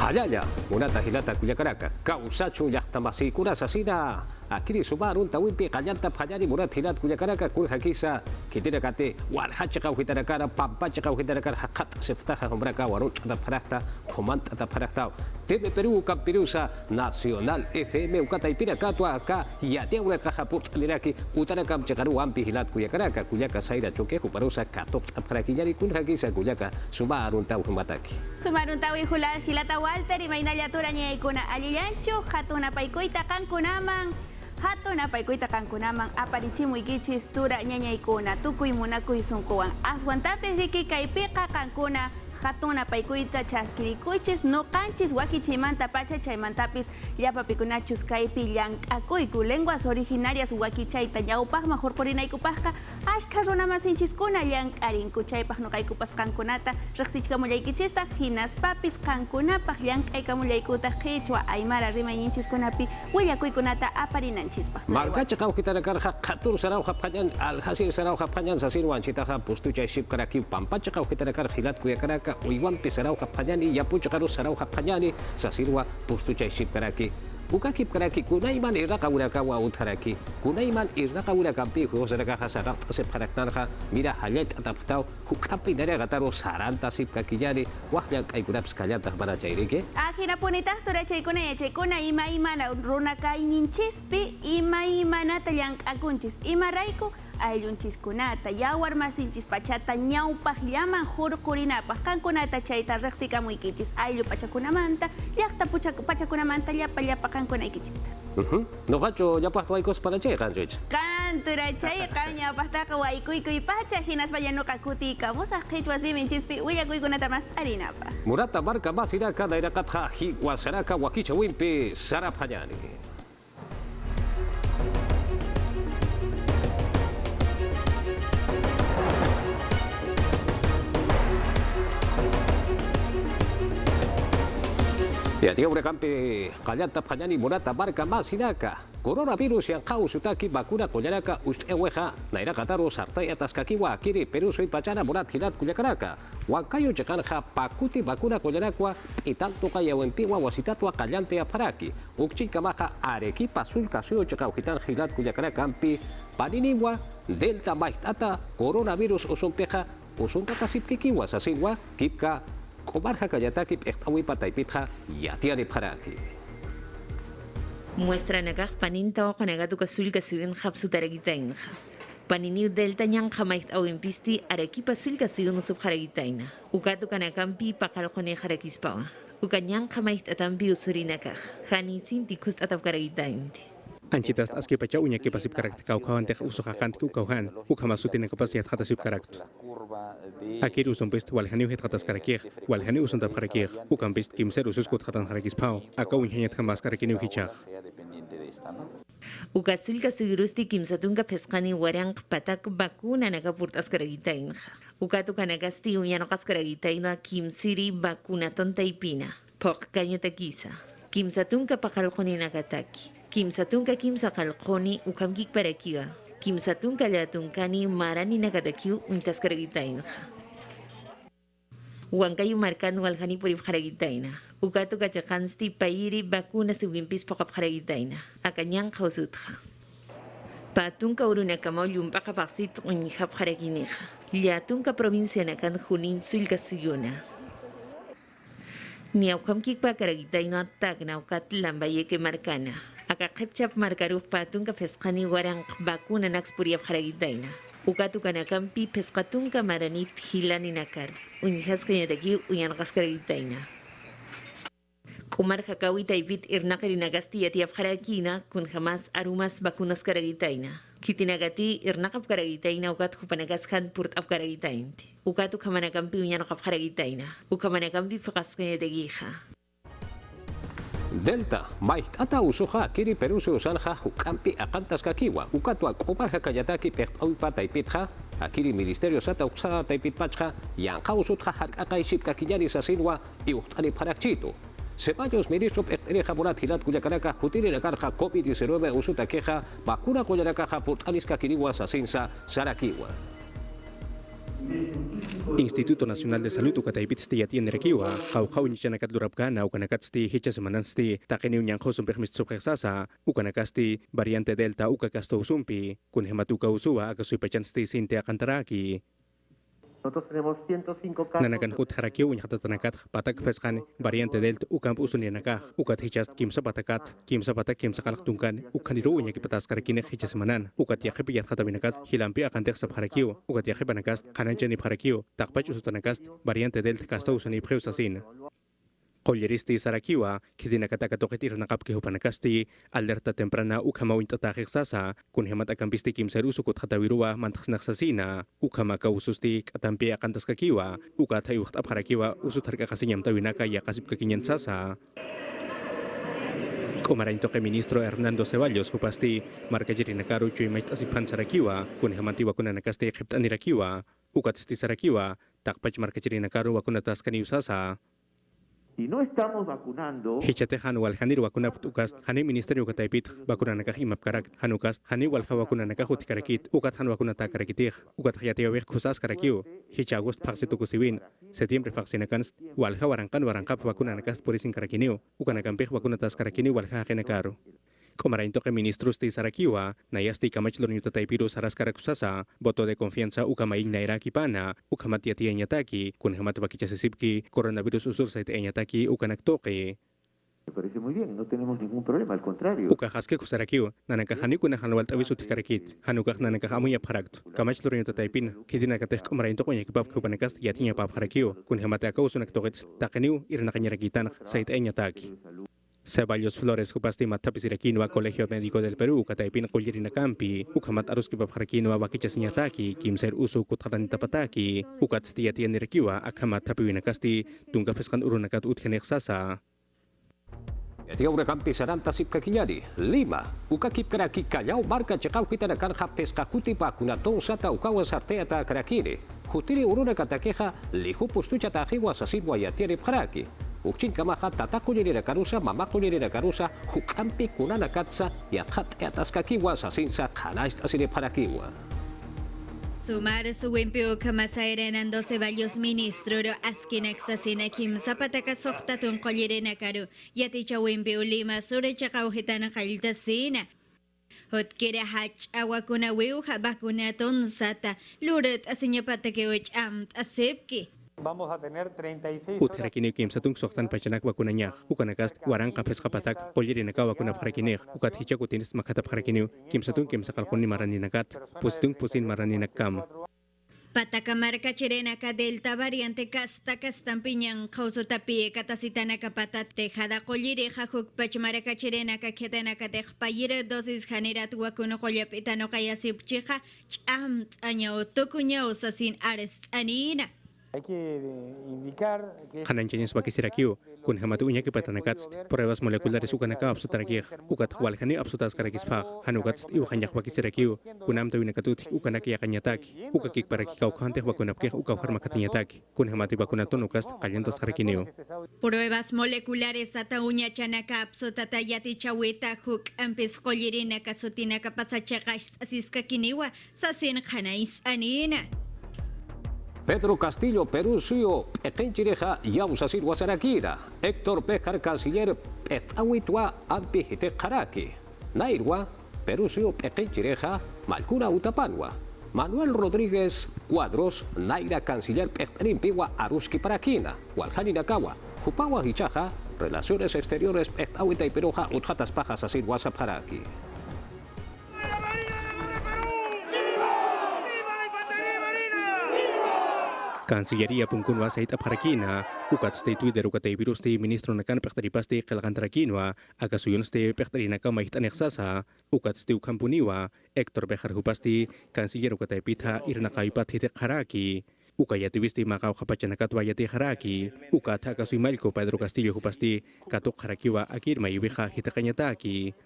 Hayaya, munata hilata kuyakaraka, kausachu yaktamasi kurasasina, akiri subarun tawimpi kanyanta phayani murat hilat kuyakaraka kurhakisa, kitirakate, warhachaka uhitarakara, pampachaka uhitarakara, hakat seftaha hombraka, warut ataparakta, fomant ataparakta, TV Perú Campirusa Nacional FM ukata ipirakatua aka yatia una caja put liraki utarakam chakaru ampi hilat kuyakaraka kuyaka saira choke kuparusa katok aparakinyari kunhakisa kuyaka sumarun tau humataki. Sumarun tau hilata Walter y mainaya turanya ikuna aliyancho hatuna paikuita kankunaman hatuna paikuita kankunaman aparichimu ikichis tura ñaña ikuna tukuy munakuy sunkuwan aswantapi riki kaypiqa kankuna hatuna paikuita chaskirikuchis no canchis wakichimanta pacha chaymantapis llapapikunachus kaypi llank'akuyku lenguas originarias wakichayta ñawpaqman hurpurinaykupaqqa ashkha runamasinchiskuna llank'arinku chaypaq nuqaykupas qankunata riqsichkamullaykichista hinaspapis qankunapaq llank'aykamullaykuta qhichwa aymara rimayninchiskunapi willakuykunata aparinanchispaq markacha qawqitarakarqa qatur sarawqa phañan alhasir sarawqa phañan sasirwanchitaqa pustuchay shipkaraki pampacha qawqitarakarqa hilat kuyakaraka uiwampi sarawqa phañani yapuchaqaru sarawqa phañani sasirwa pustuchay shipkaraki ukakip karaki kunayman irraqa urakawa utharaki kunayman irraqa urakampi husarakaqa saraqta sepharaknarqa mira hallayt ataptaw hukampi naraqataru saranta sipkakillari waqllan kaykunapis kallantaq manachayriki ajinapunitaq turachaykuna yachaykuna imaymana runakayninchispi imaymanata llank'akunchis imarayku ayllunchiskunata yawar masinchis pachata ñawpaq llaman hurqurinapaq kankunata chayta riqsikamuykichis ayllu pachakunamanta llaqta pachakunamanta llapa kankunaykichista noqachu llapaq waykos panachay qanchaycha kanturachayqa ñawpaqtaqa waykuykuy pacha hinaspa llanuqa kutiykamusaq qhichwa siminchispi willakuykunata mas arinapaq murata marka masiraka dayraqatqa hiwasaraka wakicha wimpi sara phañani. Ya tiga urakampi kallanta phañani murata marka masinaka coronavirus yang kau sutaki bakuna kollaraka usteweja nairaqataru sartay ataskakiwa akiri Perú soy pachana murat hilat kullakaraka wakayo chaqanja pakuti bakuna kollarakwa itantoqa yawempiwa wasitatwa qallante aparaki ukchinkamaqa Arequipa sulka suyo chaqawjitan hilat kullakarakampi paniniwa delta maitata coronavirus usunpeja usunkaka sipkikiwa sasinwa kipka Komarja Kayataki Pechtawi Pataipitja Yatiani Paraki. Muestra nagak paninta o kanagatu kasul kasuyun hapsu taragitainja. Paniniu delta nyang hamait awin pisti Arequipa sul kasuyun usub haragitaina. Ukatu kanakampi pakal kone harakispawa. Ukanyang hamait atampi usurinakah. Hani sinti kust atap karagitainti. Anchitas aski pacha unya ke pasip karakter kau kawan teh usuh akan tu kauhan ukamasutin yang kapasiat kata sip karakter. Akhir usum pest walhani het kata karakter walhani usum tap karakter ukam pest kimser usus kut katan karakis pau akau unya het kamas karakini ukichak. Ukasul kasuyurusti kimsatunga pesqani warang patak bakuna nakapurtas karagitainja. Ukatu kanagasti unya nokas karagitaina kimsiri bakuna tontaipina pok kanyata kisa. Kimsatunga pakalkoni nakataki. Kimsatunga kimsa kalkoni ukamkik parakiwa. Kimsatunga llatunkani marani nakatakiu untas karagitainja. Huankayu markanu alhani purip haragitaina. Ukatu kachakansti pairi bakuna subimpis pakap haragitaina. Akanyang kausutja. Patunka urunakamaw yumpaka paksit unyihap haragineja. Llatunka provincia nakan junin sulka suyuna. Niaukamkik pa karagitaina tagna ukat lambayeke markana. Aka kepchap markaruf patunka pesqani warang bakuna nakspuriap haragitaina. Ukatu kanakampi pesqatunka maranit hilani nakar. Unjihas kanyataki unyanqas karagitaina. Kumar hakawita ivit irnaqari nagasti yatiap harakina kun jamas arumas bakunas karagitaina. Kitinagati irnaqap karagitaina ukat hupanagaskan purtap karagitainti. Ukatu kamanakampi unyanqap haragitaina. Ukamanakampi peqas kanyatagija. Delta maitata usuja kiri Perú se usanja hukampi akantas kakiwa ukatwa komarja kayataki pechtawi pataipitja akiri ministerio sata uksada taipitpachja yanqa usutja harkaka ishipkakillari sasinwa iuhtani parakchito Ceballos ministro pechtereja murat hilat kuyakaraka jutiri nakarja COVID-19 usuta queja vacuna kuyakaraka putalis kakiriwa sasinsa sarakiwa. Instituto Nacional de Salud ukataipit sti yatien rekiwa khau nichanakat lurapkana ukanakat sti hicha semanan sti takeni unyanjo sumpehmis tsupexasa ukanakasti variante delta ukakasto usumpi kun hematuka usua akasuipachan sti sinte akantaraki. Nosotros tenemos 105 casos. Nanakan hut harakio unyakatanakat patak peskan variante delta ukamp usunianaka ukat hichas kimsa patak kimsa kalaktunkan ukaniru unyakipatas karakine hicha semanan ukat yakipiyat khatabinakat hilampi akantek sab harakio ukat yakipanakas kananchani harakio takpach usutanakas variante delta kasto usani preusasin. Qolleristi sarakiwa kidinakataka toketir nakapke hupanakasti alerta temprana ukama uintatajiksasa kun hemat akampisti kimser usukut khatawiruwa mantaxnaxasina ukama kaususti katampi akantaskakiwa ukathay ukt abharakiwa usutharka kasinyam tawinaka yakasip kakinyansasa. Komarainto que ministro Hernando Ceballos hupasti markajirinakaru chuimait asipan sarakiwa kun hemantiwa kunanakasti khiptanirakiwa ukatsti sarakiwa takpach markajirinakaru wakunataskani usasa. Si no estamos vacunando, Hichate hanu wal hanir wakuna putukas hani ministerio kataipit bakuna nakah imap karak hanukas hani wal wakuna nakah utikarakit ukat han wakuna takarakitih ukat hayati awek khusas karakiu hicha agost paksitukusiwin septiembre paksinakan wal warangkap wakuna nakas purisin karakiniu ukanakampe wakuna tas karakini wal hakenakaru. Komarainto que ministros de Sarakiwa, nayasti kamachlor nyutataipiru saras karakusasa, voto de confianza ukamaing nairaki pana, ukamatiati enyataki, kun hemat bakichasisipki, coronavirus usur sait enyataki ukanaktoki. me parece muy bien, no tenemos ningún problema, al contrario. Ukahaske kusarakiu, nanakahani kuna hanwalt avisu tikarakit, hanukah nanakahamuya parakt, kamachlor nyutataipin, kidinakateh komarainto konyakipap kupanakast yatinya pap harakiu, kun hemat akausunaktokit, takeniu irnakanyarakitan sait enyataki. Ceballos Flores hupasti matapisirekinwa Colegio Médico del Perú kataipin kullirina kampi ukamat aruski babharakinwa wakichasinyataki kimser usu kutharanitapataki ukat stiatianirakiwa akamat tapiwinakasti tungkapeskan urunakat uthenexasa. Yatia urakampi saranta sipkakinyari Lima ukakip karaki Callao marka chekau kita nakan pescakuti pakunaton sata ukawa sartea ta karakiri hutiri uruna katakeja lihu pustucha tajiwa sasirwa yatiari bharaki Ukchin kamaha tatakulirira karusa, mamakulirira karusa, hukampi kunana katsa, yathat etaskakiwa sasinsa kanaist asire parakiwa. Sumar su wimpio kamasaerenando Ceballos ministro askinaxasina kim zapataka sohtatun kolirena karu, yaticha wimpio Lima sure chakauhitana kaltasina. Hotkira hach awakuna wiuja bakunaton sata, luret asinyapatake amt asepki. Vamos a tener 36 Utharakini kim satung sohtan pachanak wakunanya ukanakast warang kapes kapatak polirinaka wakuna bharakinih ukat hicha kutinis makata bharakiniu kim satung kim sakalkuni maraninakat pustung pusin maraninak Patacamarca chirenaca delta variante casta castampiñan causotapie catasitanaka patate jada collireja huk pachmaraca chirenaca ketenaca de payire dosis generat wakuno collapitano kayasipchija cham año tocuña sin arest anina. Hay que indicar que Hananchanis wakisirakiu kun hamatu unya kipatanakats pruebas moleculares ukanaka absutarakih ukat walhani absutas karakisphag hanukats iuhanyak wakisirakiu kunam tawinakatut ukanak yakanyatak ukakik parakikau khante wakunapkeh ukauhar makatinyataki kun hamati wakunaton ukast kallentos karakineu Pruebas moleculares ata uña chanaka absutata yati chaweta huk ampis collirina kasutina kapasachagash asiska kiniwa sasin khanais anina. Pedro Castillo Perusio ekenchireja yausasir wasarakira Héctor Pejar canciller etawitwa ampihite karaki Nairwa Perusio ekenchireja Malcura Utapanwa Manuel Rodríguez Cuadros Naira canciller Pechtarimpiwa Aruski Parakina Walhani Nakawa Jupawa Hichaja Relaciones Exteriores Petawita y Peroja Utjatas Pajas Asir Wasaparaki. Cancillería punkunwa sait abharakina ukat stay Twitter ukatay virus ti ministro nakan pechtaripasti kelgantrakinwa akasuyon stay pechtarinaka maihtanexasa ukat stay ukampuniwa Héctor Bejar hupasti canciller ukatay pitha irnakaipat hite karaki ukayativisti makau kapachanakat wayati haraki ukat akasuy Malco Pedro Castillo hupasti katok harakiwa akir mayubiha hite kanyataki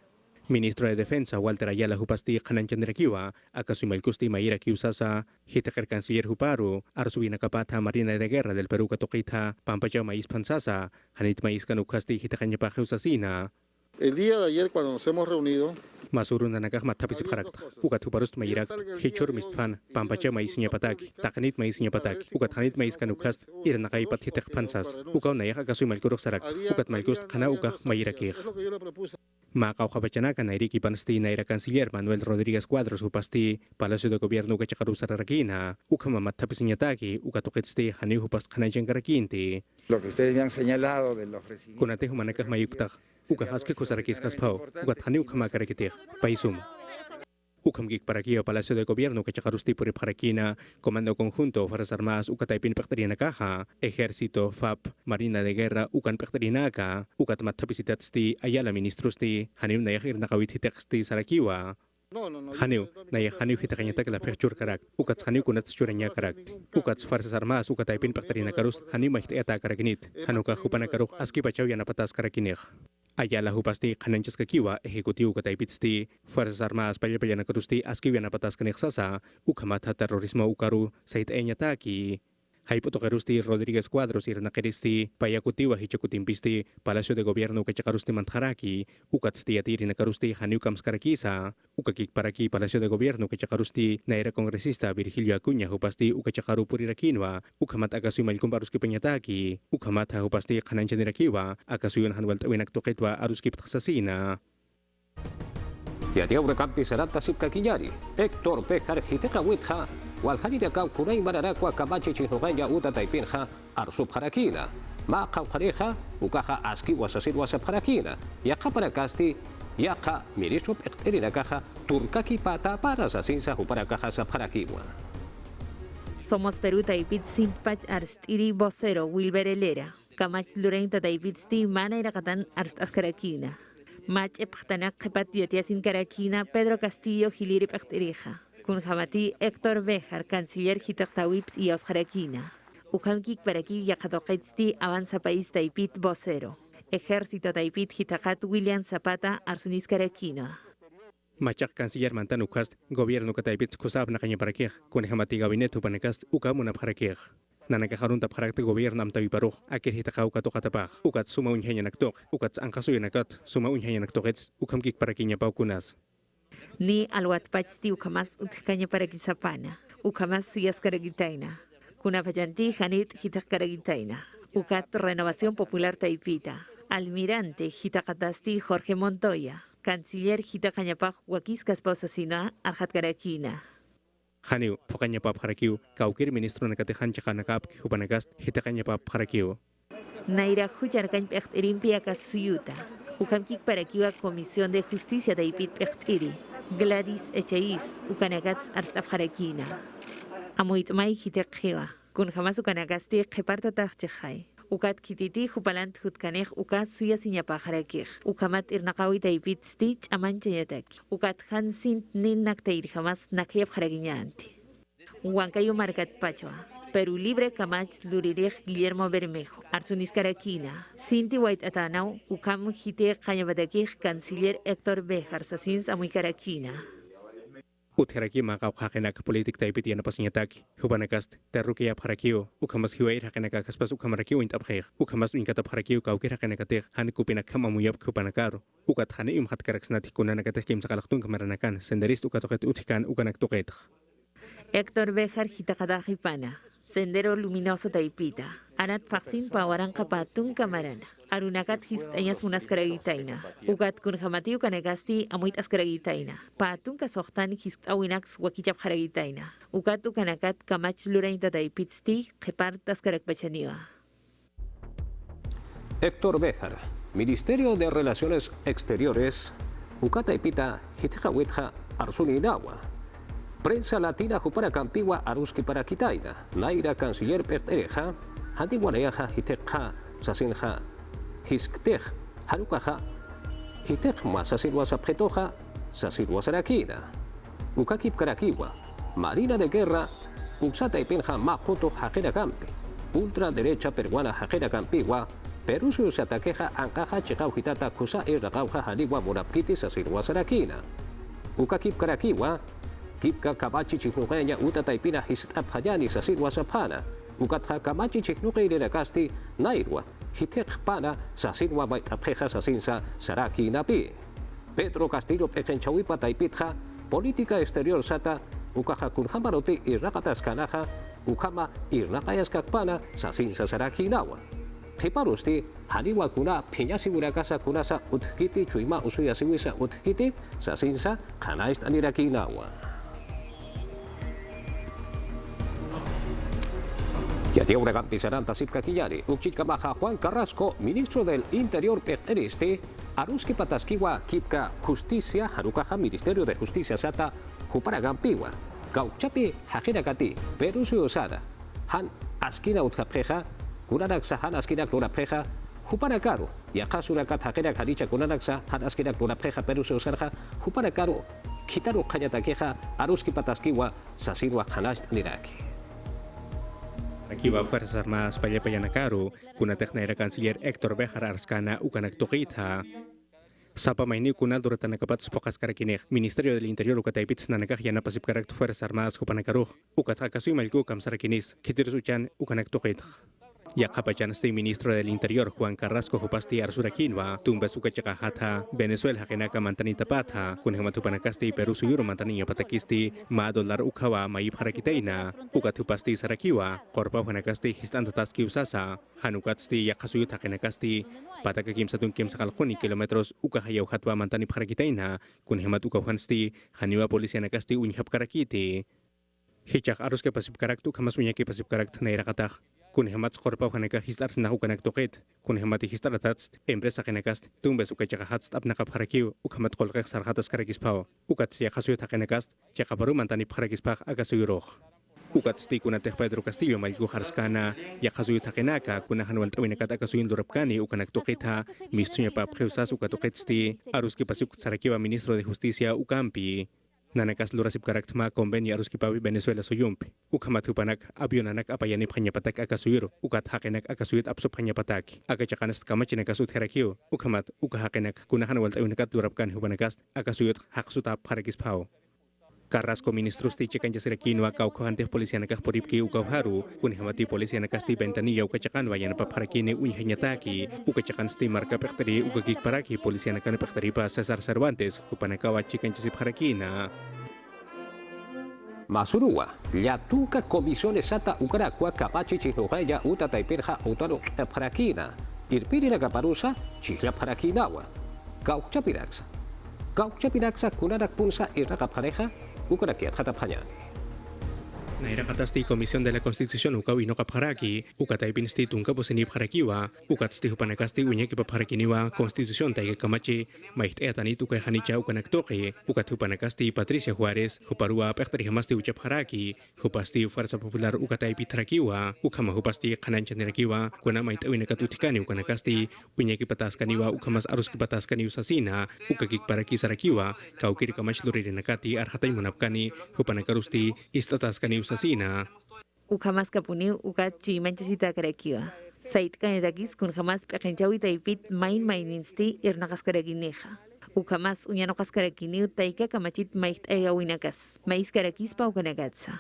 Ministro de Defensa Walter Ayala hupasti kananchandirakiwa akasuimalkusti mayira kiusasa hitaker canciller huparu arsuina kapata Marina de Guerra del Perú katokita pampacha maíz pansasa hanit maíz kanukasti hitakanyapa usasina. El día de ayer cuando nos hemos reunido Masurun nanakah matapisip harakt. Ukat huparust mayirak. Hichur mistfan. Pampacha maisinya pataki. Takanit maisinya pataki. Ukat hanit mais kanukast. Irnakaipat hitek pansas. Ukaw nayak akasui malkuruk sarak. Ukat malkust kana ukah mayirakih. Makau kabacana kan nairi kipansti naira Canciller Manuel Rodríguez Cuadros upasti Palacio de Gobierno kachakaru sararakina. Ukama matapisinya taki. Ukatukitsti hani hupas kanajan karakinti. Lo que ustedes me han señalado de los residentes. Kunate humanakah mayuktak. Ukahaske kusarakis kaspau. Ukat hani ukama karakitik. Paisum. Ukamgik parakia Palacio de Gobierno kachakarusti puri parakina. Comando Conjunto Fuerzas Armadas ukataipin pekterina kaha. Ejército, FAP, Marina de Guerra ukan pekterina ka. Ukat matapisitati ayala ministrusti. Hanim nayakir nakawit hiteksti sarakiwa. Haniu, naya haniu hitakanya tak la pechur karak. Ukat haniu kunat suranya karak. Ukat Fuerzas Armadas ukataipin pekterina karus. Hanim mahiteta karakinit. Hanuka hupana karuk aski pachau yanapatas karakinih. Ayala hupasti kananchas kakiwa ejecutivo kataipitsti Fuerzas Armadas payapayana karusti aski yanapatas kanexasa ukamata terrorismo ukaru sait enyataki. Haipoto karusti Rodríguez Cuadros irnakeristi payakutiwa hichakutimpisti Palacio de Gobierno kachakarusti mantharaki ukatsti atirina karusti haniukams karakisa ukakik paraki Palacio de Gobierno kachakarusti naira congresista Virgilio Acuña hupasti ukachakaru purirakinwa ukamat akasui malkumbaruski penyataki ukamat hupasti kananchanirakiwa akasuyun hanwaltawinak tuketwa aruski ptaksasina. Yati Campi Sarata Sipkakiyari, Héctor Pejar Hiteka Witha, Walharira Kaukurei Mararakwa Kamachi Chinogaya Uta Taipinha, Arsub Harakina, Ma Kaukareja, Ukaha Aski Wasasir Wasap Harakina, Yaka Parakasti, Yaka Ministro Pekterina Kaja, Turkaki Pata para Sasinsa Uparakaja Saparakiwa. Somos Perú Taipit Simpach Arstiri Vocero Wilber Helera, Kamach Lurenta Taipit Sti Mana Irakatan Arst Askarakina. Mach eptanak kepatiotia sin Karakina, Pedro Castillo Giliri Pechterija. Kun Hamati Héctor Bejar, Canciller Hitaktawips y Osjarakina. Ukamkik Paraki Yakatoketsti Avanza País Taipit Vocero. Ejército Taipit Hitakat William Zapata Arsunis Karakina. Machak Canciller Mantanukast, Gobierno Kataipit Kusab Nakanya Parakij, Kun Hamati Gabinetu Panekast, Ukamuna Parakij. Nanakaharun tapharakte gobierno am tawiparuj akir hitakau kato katapaj ukat suma unhanya naktok ukat angkasuy nakat suma unhanya naktokets ukamkik parakinya paukunas Ni alwatpachti ukamas utkanya parakisapana ukamas siyas karagitaina kuna payanti hanit hitak karagitaina ukat Renovación Popular Taipita Almirante hitakatasti Jorge Montoya Canciller hitakanyapaj wakiskas pausasina arhat karakina Haniu, pokanya pap harakiu, kaukir ministro nakatehan chakanakap hupanagast hitakanya pap harakiu. Naira hucharkan pechtirimpia kasuyuta. Ukamkik parakiwa Comisión de Justicia de Ipit Pechtiri. Gladys Echeis, ukanagats arstaf harakina. Amuitmai hitekhewa. Kun jamás ukanagasti keparta tachchai. Ukat kititi hupalant hutkaneh ukat suya sinyapa harakih. Ukamat irnakawi taipit stitch amanchayatak. Ukat hansint nin nakteir jamás nakyap haraginyanti. Huancayo marcat pachua. Perú Libre Kamach Lurirech Guillermo Bermejo. Arsunis Karakina. Sinti White Atanau. Ukam hite kanyabadakih Canciller Héctor Bejar Sasins amuy Karakina. Utheraki makau hakenak politik taipit yana pasinyatak hubanakast terrukia harakiu ukamas hiwair hakenak kaspas ukamarakiu intapkheh ukamas unkatap harakiu kaukir hakenakatek han kupinak kamamuyap kupanakar ukat hane imhat karaksnati kunanakatek kim sakalaktun kamaranakan senderist ukatoket utikan ukanak toket Héctor Bejar Hitakadajipana Sendero Luminoso Taipita Anat Paksin Pawaran Kapatun Kamarana Arunakat Histañas Munas Karagitaina Ugat Kun Hamatiu Kanagasti Amuit Askaragitaina Patun Kasohtan Histawinax Wakichap Haragitaina Ugat Ukanakat Kamach Lurainta Taipitsti Kepart Askarakpachaniwa Héctor Bejar, Ministerio de Relaciones Exteriores, Ukataipita Hitakawitja Arsuninawa. Prensa Latina Jupara Campigua Aruski para Kitaida, Naira Canciller Pertereja, Antiguaneja Hitekha, Sasinja, Hisktej, Hanukaja, Hitek Masasilwa Sapjetoja, Sasilwa Sarakina, Ukakip Karakiwa, Marina de Guerra, Uxata y Penja Maputo Jajera Campi, ultraderecha peruana Jajera Campigua, Perusu Satakeja Ancaja Chekauhitata Kusa Irragauja Haniwa Morapkiti Sasilwa Sarakina, Ukakip Karakiwa, Kipka Kabachi Chiknuqeña Uta Taipina Histab Hayani Sasilwa Sapana, Ukatha Kamachi Chiknuqe Irakasti Nairwa, Hitek Pana Sasilwa Baitapjeja Sasinsa Saraki Napi. Pedro Castillo Pechenchawi Pataipitja, política exterior sata, ukaja kunjamarote irrakatas kanaja, ukama irrakayas kakpana, sasin sasaraki-nawa. Hiparusti, haniwa kuna piñasi urakasa kunasa utkiti chuima usuya siwisa utkiti, sasinsa kanais aniraki-nawa. Y a Tiaura Pisarán Tasip Kakillari, Uchikamaja Juan Carrasco, ministro del Interior Perteniste, Aruski Pataskiwa Kipka Justicia, Harukaja Ministerio de Justicia Sata, Juparagampiwa, Gauchapi Hajirakati, Perusu Osada, Han Askina Utkapreja, Kunaraksa Han Askina Klorapreja, Juparakaru, Yakasurakat Hajirak Haricha Kunaraksa, Han Askina Klorapreja, Perusu Osarja, Juparakaru, Kitaru Kayatakeja, Aruski Pataskiwa, Sasirwa Hanash Niraki. Akiba Fuerzas Armadas Payapayanakaru, kuna teknaira Canciller Héctor Bejar Arskana ukanaktukitha. Sapa maini kuna duratan nakapat spokas karakinek, Ministerio del Interior ukataipit nanakah yana pasip karak Fuerzas Armadas kupanakaruh, ukatakasu malku kamsarakinis, kitirsuchan ukanaktukitha. Yakapachan este ministro del Interior Juan Carrasco Jupasti Arsurakinwa, tumbas ukachakahata, Venezuela hakenaka mantanita patha, kunhematupanakasti Peru suyuro mantaniya patakisti, ma dollar ukawa maib harakiteina, ukatupasti sarakiwa, korpa hanakasti histantotaski usasa, hanukatsti yakasuyut hakenakasti, patakakim satun kim sakalkuni kilometros ukahayaw hatwa mantanip harakiteina, kunhemat ukawhansti, haniwa polisi nakasti unyhap karakiti. Hichak arus ke pasip karaktu kamas unyaki pasip karakt nairakatah. Kun hemat korpa haneka histar nahu kanak toket, kun hemat histar atats, empresa kenekast, tumbes ukachaka hats ap nakap harakiu, ukhamat kolkek sarhatas karakispao, ukat siya kasuyut hakenekast, siya kabaru mantani harakispah agasuyuroh. Ukat sti kuna teh Pedro Castillo malgu harskana, ya kasuyut hakenaka, kuna hanwal tawinakat agasuyun durapkani, ukanak toketha, mistunya pa preusas ukatoket sti, arus kipasuk sarakiwa ministro de justicia ukampi. Nanakas lurasip karaktma konbenyo arus kipawi Venezuela suyumpi. Ukamat hupanak avionanak apayanip hanyapatak akasuyur. Ukat hakenak akasuyut apsup hanyapatak. Akachakanas kamachinakasut herakiu. Ukamat ukahakenak kunahan waltawinakat durapkan hupanakas akasuyut haksutap harakispao. Carrasco ministros ti chekan jasirakinwa kaukohanteh polisianakah poripki ukauharu, kunhamati polisianakas ti Ventanilla ukachakanwa yan papharakine unyhanyataki, ukachakan sti marka pekteri ukakik paraki polisianakan pekteri pa Cesar Cervantes, kupanakawa chekan jasip harakina. Masurua, Yatuka Comisiones Sata Ucaracua, Capachi Chihuaya, Uta Taipirja, Utaro Parakina, Irpirina Caparusa, Chihla Parakinawa, Gauchapiraxa. Gauchapiraxa, Kunarak Punsa, Irrakapareja, Ukarakiat Hatapanyani. Nairakatasti Comisión de la Constitución ukaw inokapharaki, ukataipinsti tunkaposenip harakiwa, ukatsti hupanakasti unyeki papharakiniwa, Constitución taige kamachi, maihtetani tukay hanicha ukanaktoki, ukat hupanakasti Patricia Juárez, huparua pektarihimasti uchapharaki, hupasti Fuerza Popular ukataipitharakiwa, ukama hupasti kananchanirakiwa, kuna maitawinakatutikani ukanakasti, unyeki pataskaniwa ukamas aruski pataskani usasina, ukakik paraki sarakiwa, kaukiri kamachluririnakati arhatay munapkani, hupanakarusti istataskani usasina. Ukamas kapuni ukachi manchasita karakiwa. Sait kanedakis kun jamas pekenchawi taipit maininsti irnakas karakineja. Ukamas unyanokas karakiniu taika kamachit mait ayawinakas. Mais karakispa ukanagatsa.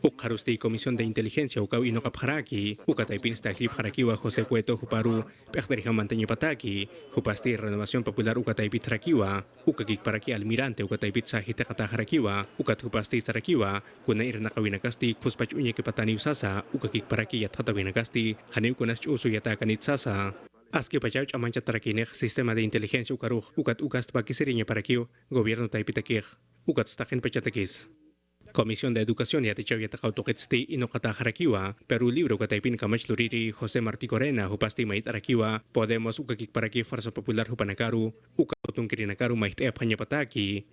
Ukarusti Comisión de Inteligencia ukaw inokapharaki, ukataipin staklip harakiwa José Cueto Juparu, pektariham manteño pataki, Jupasti Renovación Popular ukataipit harakiwa, ukakik paraki almirante ukataipit sahite kata harakiwa, ukat Jupasti sarakiwa, kuna irnakawinakasti kuspach unyeki patani usasa, ukakik paraki yathatawinakasti, haniw kunas uso yatakanit sasa. Aski pachauch amancha tarakinej Sistema de Inteligencia ukaruj, ukat ukast pakisiriña parakiw, Gobierno taipitakij, ukat stakin pachatakis. Comisión de Educación y Atichawyatakautoketsti inokata harakiwa, Perú libro kataipin kamachluriri José Martí Corena hupasti mait arakiwa, Podemos ukakik paraki Fuerza Popular hupanakaru, ukatungkirinakaru mait eapanyapataki.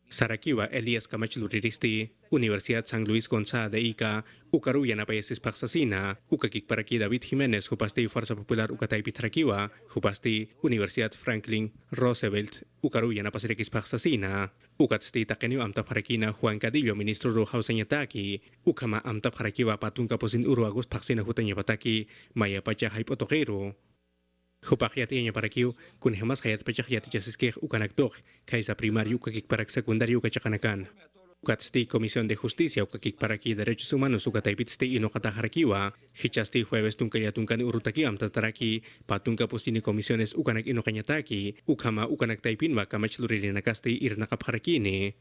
Sarakiwa Elías Kamachluriristi, Universidad San Luis Gonzaga de Ica, ukaru yanapayasis paksasina, ukakik paraki David Jiménez hupasti Fuerza Popular ukataipitharakiwa, hupasti Universidad Franklin Roosevelt, ukaru yanapasirikis paksasina. Ukatsti takeniu amtap harakina Juan Cadillo ministro Roja Usanyataki, ukama amtap harakiwa patungka posin uruagus paksina hutanya pataki, maya pacha haipotokero. Hupakyat inya parakiu, kun hemas hayat pachak yati jasiskeh ukanaktok, kaisa primario kakik parak sekundario kachakanakan. Ukatsti Comisión de Justicia ukakik paraki Derechos Humanos ukataipitsti inokata harakiwa, hichasti jueves tunkaya tunkan urutaki amtataraki, patunka postini comisiones ukanak inokanyataki, ukama ukanak taipinwa kamachluririnakasti irnakap harakini.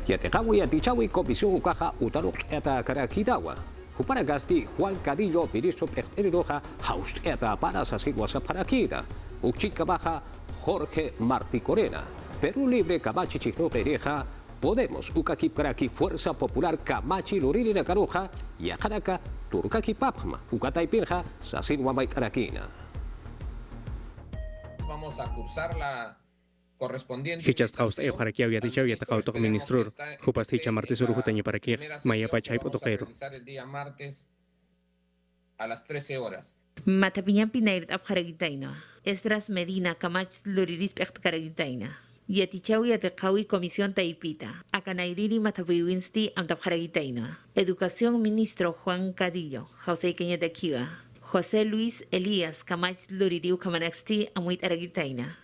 Yatekawi yatichawi komisión ukaja utaruk eta karakidawa. Hupara gasti Juan Cadillo, ministro Roja, haust eta para sasigwasa parakida. Ukchika baja Jorge Martí Corena. Perú Libre Camachi Chihropereja. Podemos ukakip karaki Fuerza Popular Camachi Luririna Caroja. Yajaraka Turkaki Papma. Ukataipirja Sasinwa Maitarakina. Vamos a cursar la correspondiente. Hichas haust harakiawi yatichawi yatakautok ministro, hupasti chamartes urujutanya parakir, maya pachay potokero. El día martes a las 13 horas. Matapiñan pinairt abjaragitaina. Estras Medina Camach Luriris Pechkaragitaina. Yatichawi yatakawi Comisión Taipita. Akanairiri matapiwinsti amtabjaragitaina. Educación Ministro Juan Cadillo. José Keñatakiwa. José Luis Elías Camach Luririu Kamanaxti Amuit Aragitaina.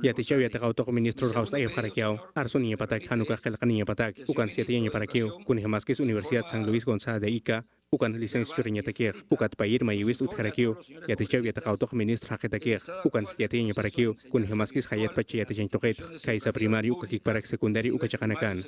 Yatichawi yatakautok ministro haust harakiao, Arsoniya patak hanuka kelkaniya patak, ukan sietianya parakio, kunihamaskis Universidad San Luis Gonzaga de Ica, ukan licenciatura takir, ukat payir mayiwis utharakio, yatichawi yatakautok ministro haketakir, ukan sietianya parakio, kunihamaskis hayat pachi yatichan toket, kaisa primario ukakik parak secundario ukachakanakan.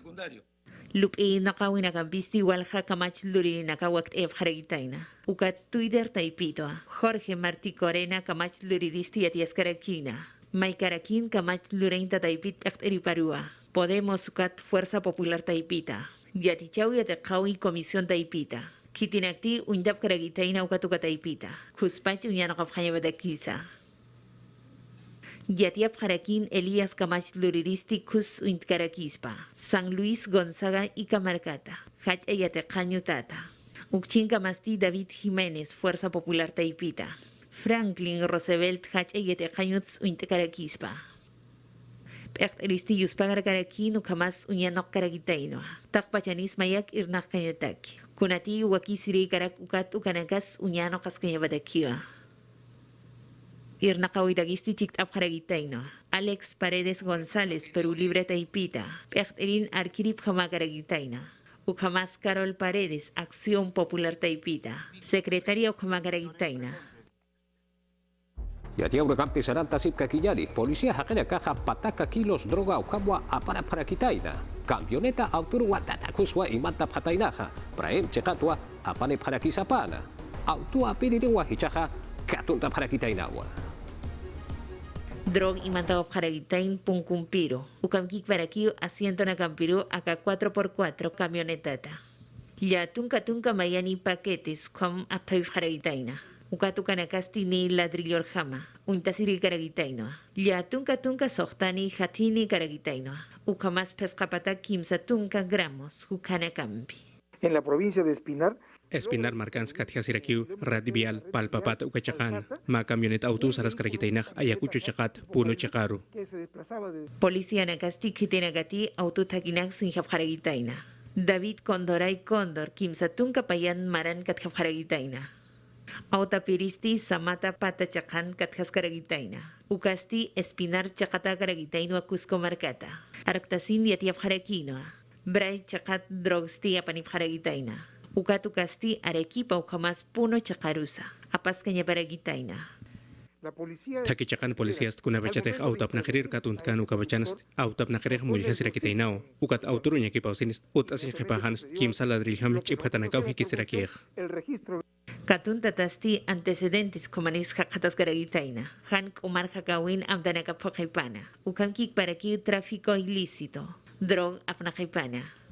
Lupi nakawin akampisti walha Camach Luririn nakawakt haragitaina. Ukat Twitter taipito. Jorge Martí Corena Camach Luriristi atiaskarakina. Maikarakin Camach Lurein taipit eriparua. Podemos ukat Fuerza Popular taipita. Yatichawi yatakawi Comisión taipita. Kitinakti undap karagitaina ukatuka taipita. Kuspach unyanakafhanyabadakisa. Yatiap Jaraquín Elías Camach Luriristi Kus Uintkarakispa, San Luis Gonzaga y Camarcata, Hach Eyatecaño Tata, Ukchin Camasti David Jiménez, Fuerza Popular Taipita, Franklin Roosevelt Hach Eyatecañuts Uintkarakispa, Pecht Eristi Yuspagar Karakin Ukamas Unyanok Karagitaino, Takpachanis Mayak Irnak Kanyataki, Kunati Wakisiri Karak Ukat Ukanakas Unyanok Askanyabadakiwa. Irnakawidagisti chiktap haragitaino. Alex Paredes González, Perú Libre Taipita. Pechterin Arquirip Jamagaragitaina. Ujamas Carol Paredes, Acción Popular Taipita. Secretaria Ujamagaragitaina. Yatiaura Campisaranta Sipka Quillari, Policía Jajena Caja Pataka Kilos Droga Ukamwa Apara Parakitaina. Camioneta Auturua Tatakuswa y Manta Patainaja. Praem Chekatwa Apane Parakisapana. Autua Piriwa Hichaja Katunta Parakitainawa. Drog imantao Jaragitain Puncumpiro. Ukamkik Barakio asiento na Campiro acá 4x4 camionetata. Ya tunka mayani paquetes com apay Jaragitaina. Ukatukanakasti ni ladrillor jama. Untasiri Karagitaino. Ya tunka sohtani hatini Karagitaino. Ukamas pescapata kimsa tunka gramos. Ukanakampi. En la provincia de Espinar Marcans Katjasirakiu, Radibial, Palpapat Ukachakan, Ma Camioneta Autos Araskarakitanach, Ayacucho Chakat, Puno Chakaru. Policía Nakasti Kitenagati, Autotakinak Sinjabharagitaina. David Condoray Condor, Kimsatun Kapayan Maran Katjabharagitaina. Autapiristi Samata Patachakan Katjaskaragitaina. Ukasti Espinar Chakata Karagitaino Cusco Marcata. Arctasin Yatiabharakino. Bray Chakat Drogsti Apanibharagitaina. Ukatu Casti Arequipa Ukamas Puno Chakarusa. Apaskanya Baragitaina. Takichakan policías kunabachatej autap najerir katuntkan ukabachanst autap najerej muljas irakitainao ukat autoruña kipausinis utas jepahans kim saladrilham chiphatanakau hikisirakej. Katun tatasti antecedentes komanis hakatas garagitaina. Han kumar hakawin amdanaka pakaipana. Ukankik para ki tráfico ilícito. Drog apnakaipana.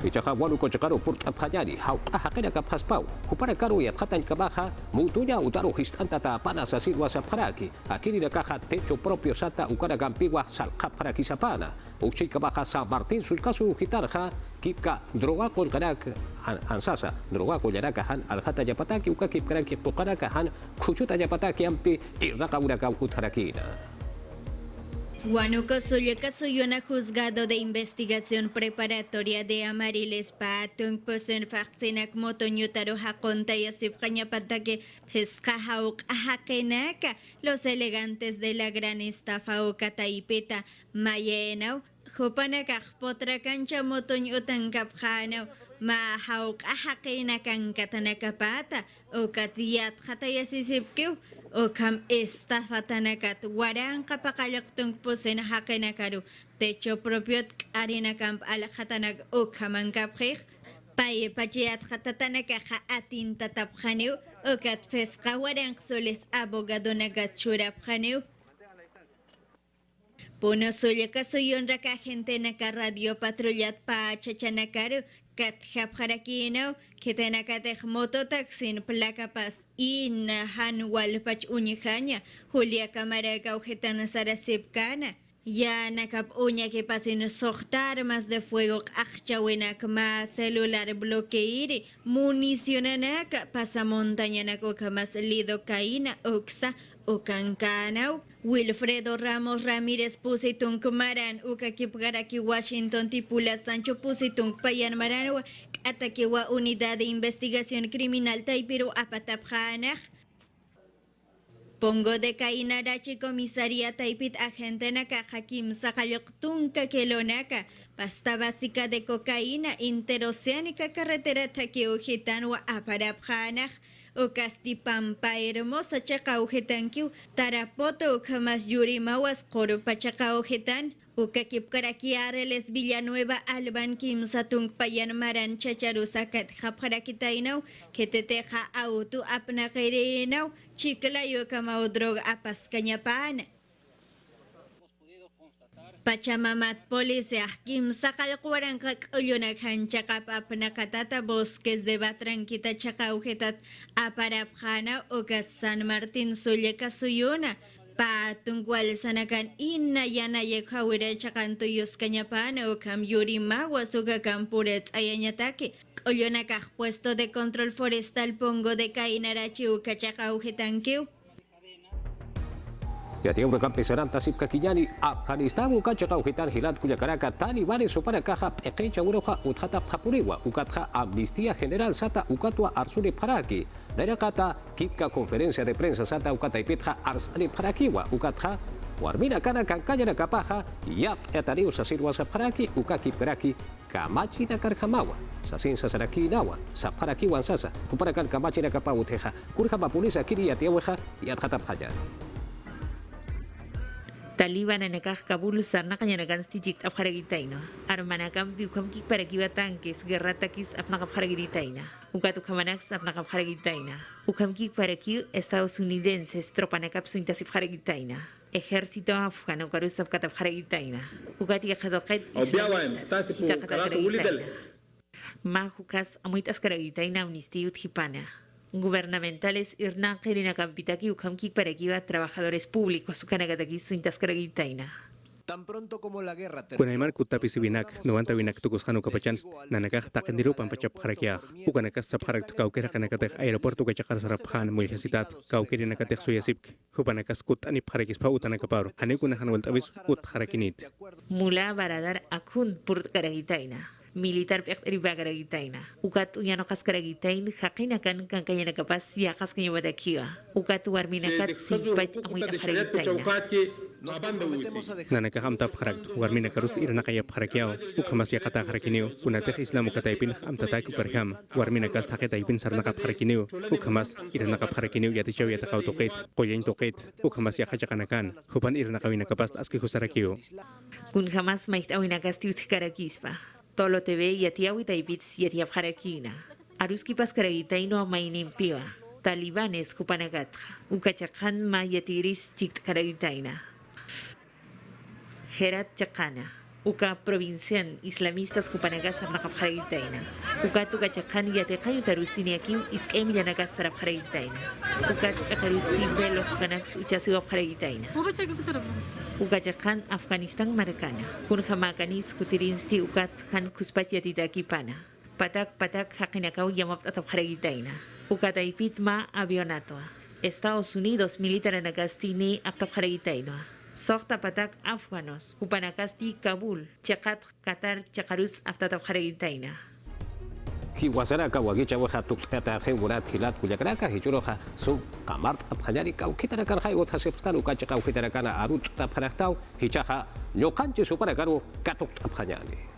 Ichaja walu kochakaro purt apjayari, hauka hakena kaphaspau. Kupara karu yathatan kabaja, mutunya utaro histanta tapana sasidwa sapharaki. Akiri na caja techo propio sata ukara gampigua salkapharaki sapana. Uchi kabaja San Martín sulkasu gitarja, kipka droga kolkarak ansasa, droga kolaraka han alhata yapataki uka kipkaraki pokaraka han kuchuta yapataki ampi irnaka uraka ukutharakina. Huánuco Soyona Juzgado de Investigación Preparatoria de Amariles Patung Posen Faxenak Motoñutaro Hakonta y Asipjaña Patake Pescajauk Ajakenaka, los elegantes de la gran estafa Ocataipeta, Mayenau, hupanakaq potra kancha motoñ utankapqanaw ma hawq'ahaqina kankatanakapata ukat yatqatayasisipkiw ukam estafatanakat waranqa paqallaqtung pusena haqinakaru techo propiot k'arinakamp alaqhatanak ukamankapqiq pay pachiyatqatatanakaqa atintatapqaniw ukat pesqa waranqsulis abogadonakat churapqaniw Puno suya kasuyon raka gente naka radio patrullat pa chachanakaru kat hapharakinaw kita nakateh mototaxin placa pas in hanwal pach uñihaña Julia Camarega ujetana sarasipkana ya nakap uña que pasin sohtar más de fuego akchawenak ma celular bloqueiri municionanak pasa montaña nakoka más lidocaína oxa Ukankanaw, Wilfredo Ramos Ramírez Pusitung Maran, Ukakipgaraki Washington Tipula Sancho Pusitung Payan Maranwa, Atakewa Unidad de Investigación Criminal Taipiru Apataphanaj. Pongo de Kainarachi Comisaría Taipit Agente Naka Hakim Sakayoktunka Kelonaka, pasta básica de cocaína interoceánica carretera Takeujitanwa Aparaphanaj. Ukasti pampa hermosa chakaujetankiw tarapoto ukamas yurimawas qoro pachakaujetan ukakipkarakiareles Villanueva Alban kimsatung payan maran chacharusakat hapharakitainaw keteteja auto apnaqirinaw chiklayo kamau drog apaskañapana Pachamamat Policía Kim Sakalkuaranka Uyunakan Chakap Apnakatata Bosques de Batranquita Chakaujetat Aparapjana Ukas San Martín Zulieka Suyuna Patungwal Sanakan Inna Yana Yekawire Chakantuyus Cañapana Ukam Yuri Magua Sugakan Puret Ayanyataki Uyunakaj Puesto de Control Forestal Pongo de Kainarachi Ukachakaujetankiw Ya tiene un campesarán tasip kakiyani Afganistán ukacha kauhitan hilat kuyakaraka talibanes sopara kaha ekecha uroja uthata japuriwa ukatja amnistía general sata ukatua arsuri paraki darakata kipka conferencia de prensa sata ukata ipitja arsari parakiwa ukatja warmina kana kankanya kapaja yaf etariu sasirwa saparaki ukaki peraki kamachi na karhamawa sasin sasaraki nawa saparaki wansasa kuparakan kamachi na kapauteja kurja mapulisa kiri yatiaweja yathata phaya Taliban anakaj Kabul sarnakanya naganstijik apharagitaina. Armanakam biukam kik parakiwa tanques guerratakis apnakapharagitaina. Ukatu kamanax apnakapharagitaina. Ukam kik parakiw estadounidenses tropanakap suintasipharagitaina. Ejército afgano karusap katapharagitaina. Ukati akhadoqet Mahukas amuitas karagitaina amnistiut hipana. Gubernamentales irna kerina kampitaki ukamkik parakiwa trabajadores públicos ukanagataki suintaskaragitaina. Tan pronto como la guerra Kunaimar kutapi sibinak, 90 winak tukus hanu kapachans, nanakah takendiru pampachap harakiah. Ukanakas sapharak kaukera kanakatek aeroportu kachakar saraphan mulhasitat, kaukeri nakatek suyasipk. Hupanakas kut anip harakis pa utanakaparu. Hanekunahan waltavis ut harakinit. Mula baradar akun purt karagitaina. Militar ribagaragitaina. Ukat unyano kaskaragitaina hakinakan kankanya nakapas ya kaskanya wadakiwa. Ukat warminakat simpach amoy akaragitaina. Nanakah amtap harak warmina karust irna kaya harakiao. Ukamas ya kata harakiniu. Unateh Islam ukataipin amtataku karham. Warmina kas taketaipin sarnakat harakiniu. Ukamas irna kap harakiniu yatichaw yatakau toket. Koyain toket. Ukamas ya kachakanakan. Hupan irna kawina kapas aski husarakiu. Kun jamas mait awinakas tiutikarakispa. Tolo TV yatiawi taipits yatiap harakina. Aruski paskaragitaino amainimpiwa. Talibanes kupanagat. Ukachakhan ma yatiris chikt karagitaina. Herat Chakana. Uka provincian islamistas kupanagas sarnakap haragitaina. Ukat ukachakhan yatekayu tarustini akiw iskem yanagas sarap haragitaina. Ukat akarusti velos ukanax uchasiwap haragitaina. Ukachakhan Afganistan Marcana. Kun hamakanis kutirinsti ukat han kuspat yatitaki pana. Patak hakinakaw yamap atap haragitaina. Ukataipit ma avionato. Estados Unidos militar anagastini atap haragitaina. Sokta patak Afganos. Upanakasti Kabul. Chakat Qatar chakarus aftatap haragitaina. Hiwasaraka wagicha waja tuktata hemurat hilat kuyakaraka hichuroja su kamart apjanyari kaukitarakan hayot hasepstan ukacha kaukitarakana arut tapjanaktau hichaja ñoqanchi suparakaru katuk apjanyani.